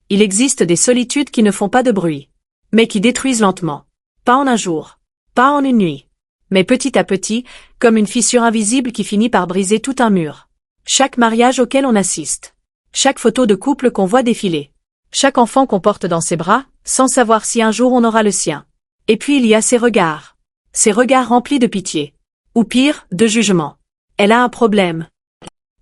Il existe des solitudes qui ne font pas de bruit, mais qui détruisent lentement. Pas en un jour, pas en une nuit, mais petit à petit, comme une fissure invisible qui finit par briser tout un mur. Chaque mariage auquel on assiste, chaque photo de couple qu'on voit défiler, chaque enfant qu'on porte dans ses bras, sans savoir si un jour on aura le sien. Et puis il y a ces regards remplis de pitié, ou pire, de jugement. Elle a un problème.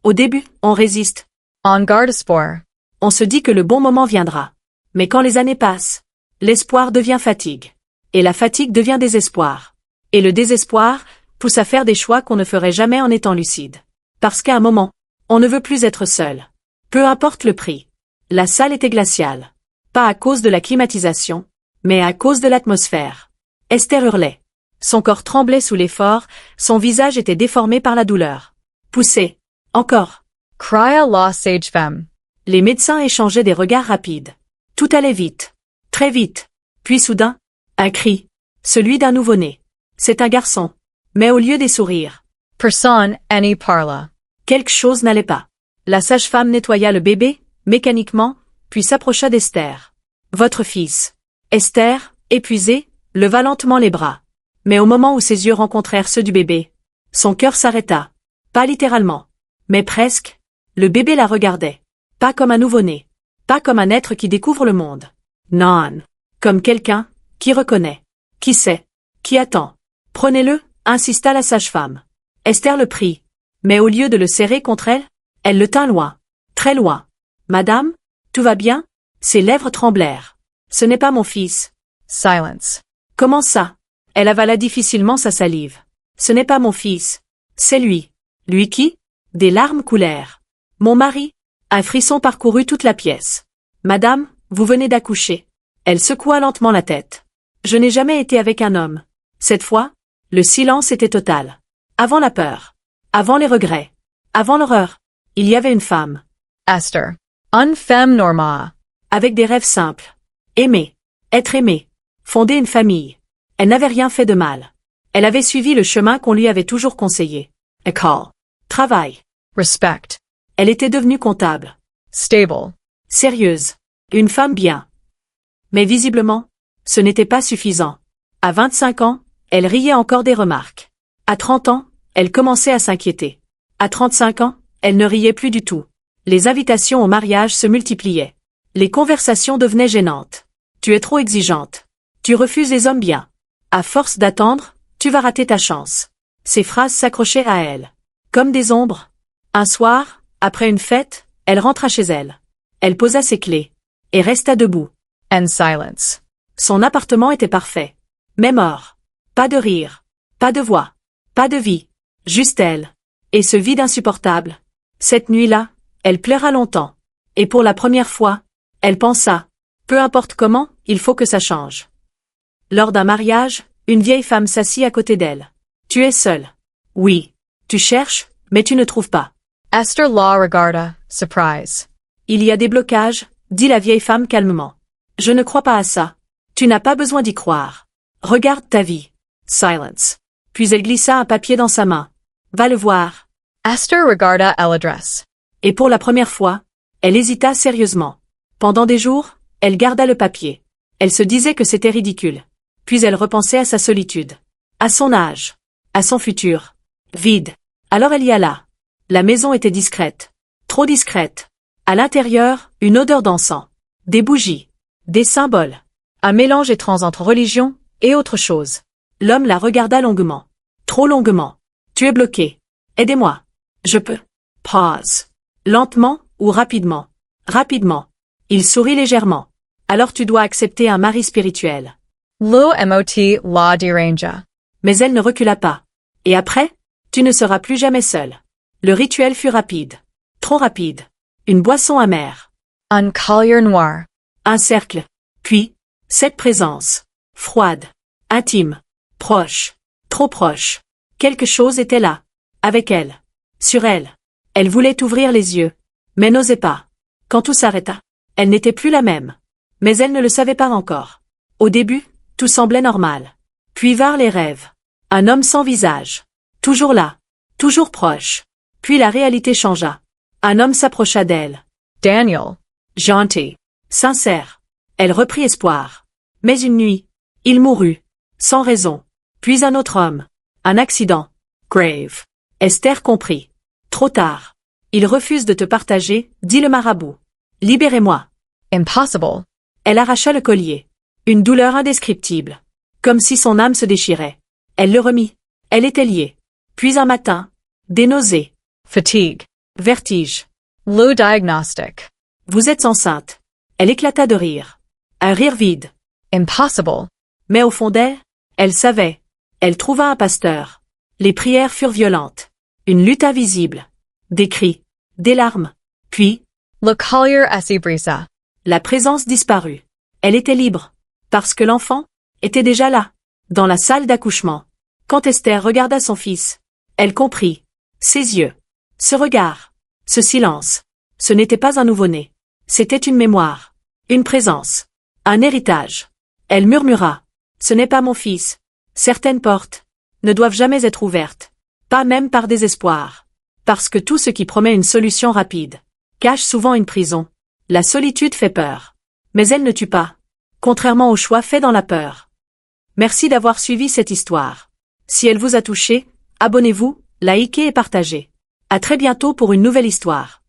Au début, on résiste. On garde espoir. On se dit que le bon moment viendra. Mais quand les années passent, l'espoir devient fatigue. Et la fatigue devient désespoir. Et le désespoir pousse à faire des choix qu'on ne ferait jamais en étant lucide. Parce qu'à un moment, on ne veut plus être seul. Peu importe le prix. La salle était glaciale. Pas à cause de la climatisation, mais à cause de l'atmosphère. Esther hurlait. Son corps tremblait sous l'effort, son visage était déformé par la douleur. Poussez. Encore. Cria la sage femme. Les médecins échangeaient des regards rapides. Tout allait vite. Très vite. Puis soudain, un cri. Celui d'un nouveau-né. C'est un garçon. Mais au lieu des sourires. Personne n'y parla. Quelque chose n'allait pas. La sage-femme nettoya le bébé, mécaniquement, puis s'approcha d'Esther. Votre fils. Esther, épuisée, leva lentement les bras. Mais au moment où ses yeux rencontrèrent ceux du bébé, son cœur s'arrêta. Pas littéralement, mais presque. Le bébé la regardait. Pas comme un nouveau-né. Pas comme un être qui découvre le monde. Non. Comme quelqu'un qui reconnaît. Qui sait. Qui attend. Prenez-le, insista la sage-femme. Esther le prit. Mais au lieu de le serrer contre elle, elle le tint loin. Très loin. Madame, tout va bien? Ses lèvres tremblèrent. Ce n'est pas mon fils. Silence. Comment ça? Elle avala difficilement sa salive. Ce n'est pas mon fils. C'est lui. Lui qui? Des larmes coulèrent. Mon mari? Un frisson parcourut toute la pièce. Madame, vous venez d'accoucher. Elle secoua lentement la tête. Je n'ai jamais été avec un homme. Cette fois, le silence était total. Avant la peur. Avant les regrets. Avant l'horreur. Il y avait une femme. Esther. Une femme normale. Avec des rêves simples. Aimer. Être aimé. Fonder une famille. Elle n'avait rien fait de mal. Elle avait suivi le chemin qu'on lui avait toujours conseillé. École. Travail. Respect. Elle était devenue comptable. Stable. Sérieuse. Une femme bien. Mais visiblement, ce n'était pas suffisant. À 25 ans, elle riait encore des remarques. À 30 ans, elle commençait à s'inquiéter. À 35 ans, elle ne riait plus du tout. Les invitations au mariage se multipliaient. Les conversations devenaient gênantes. Tu es trop exigeante. Tu refuses les hommes bien. À force d'attendre, tu vas rater ta chance. Ces phrases s'accrochaient à elle. Comme des ombres. Un soir, après une fête, elle rentra chez elle. Elle posa ses clés. Et resta debout. And silence. Son appartement était parfait. Mais mort. Pas de rire. Pas de voix. Pas de vie. Juste elle. Et ce vide insupportable. Cette nuit-là, elle pleura longtemps. Et pour la première fois, elle pensa. Peu importe comment, il faut que ça change. Lors d'un mariage, une vieille femme s'assit à côté d'elle. Tu es seule. Oui. Tu cherches, mais tu ne trouves pas. Esther la regarda, surprise. Il y a des blocages, dit la vieille femme calmement. Je ne crois pas à ça. Tu n'as pas besoin d'y croire. Regarde ta vie. Silence. Puis elle glissa un papier dans sa main. Va le voir. Esther regarda l'adresse. Et pour la première fois, elle hésita sérieusement. Pendant des jours, elle garda le papier. Elle se disait que c'était ridicule. Puis elle repensait à sa solitude. À son âge. À son futur. Vide. Alors elle y alla. La maison était discrète. Trop discrète. À l'intérieur, une odeur d'encens. Des bougies. Des symboles. Un mélange étrange entre religion et autre chose. L'homme la regarda longuement. Trop longuement. Tu es bloqué. Aidez-moi. Je peux. Pause. Lentement ou rapidement. Rapidement. Il sourit légèrement. Alors tu dois accepter un mari spirituel. Lo mot la diranja. Mais elle ne recula pas. Et après, tu ne seras plus jamais seule. Le rituel fut rapide. Trop rapide. Une boisson amère. Un collier noir. Un cercle. Puis, cette présence. Froide. Intime. Proche. Trop proche. Quelque chose était là. Avec elle. Sur elle. Elle voulait ouvrir les yeux. Mais n'osait pas. Quand tout s'arrêta, elle n'était plus la même. Mais elle ne le savait pas encore. Au début, tout semblait normal. Puis vinrent les rêves. Un homme sans visage. Toujours là. Toujours proche. Puis la réalité changea. Un homme s'approcha d'elle. Daniel. Gentil. Sincère. Elle reprit espoir. Mais une nuit, il mourut. Sans raison. Puis un autre homme. Un accident. Grave. Esther comprit. Trop tard. Il refuse de te partager, dit le marabout. Libérez-moi. Impossible. Elle arracha le collier. Une douleur indescriptible. Comme si son âme se déchirait. Elle le remit. Elle était liée. Puis un matin, des nausées. Fatigue. Vertige. Low diagnostic. Vous êtes enceinte. Elle éclata de rire. Un rire vide. Impossible. Mais au fond d'elle, elle savait. Elle trouva un pasteur. Les prières furent violentes. Une lutte invisible. Des cris. Des larmes. Puis, Le collier esse brisa. la présence disparut. Elle était libre. Parce que l'enfant était déjà là. Dans la salle d'accouchement. Quand Esther regarda son fils, elle comprit. Ses yeux. Ce regard. Ce silence. Ce n'était pas un nouveau-né. C'était une mémoire. Une présence. Un héritage. Elle murmura. Ce n'est pas mon fils. Certaines portes ne doivent jamais être ouvertes. Pas même par désespoir. Parce que tout ce qui promet une solution rapide cache souvent une prison. La solitude fait peur. Mais elle ne tue pas. Contrairement au choix fait dans la peur. Merci d'avoir suivi cette histoire. Si elle vous a touché, abonnez-vous, likez et partagez. À très bientôt pour une nouvelle histoire.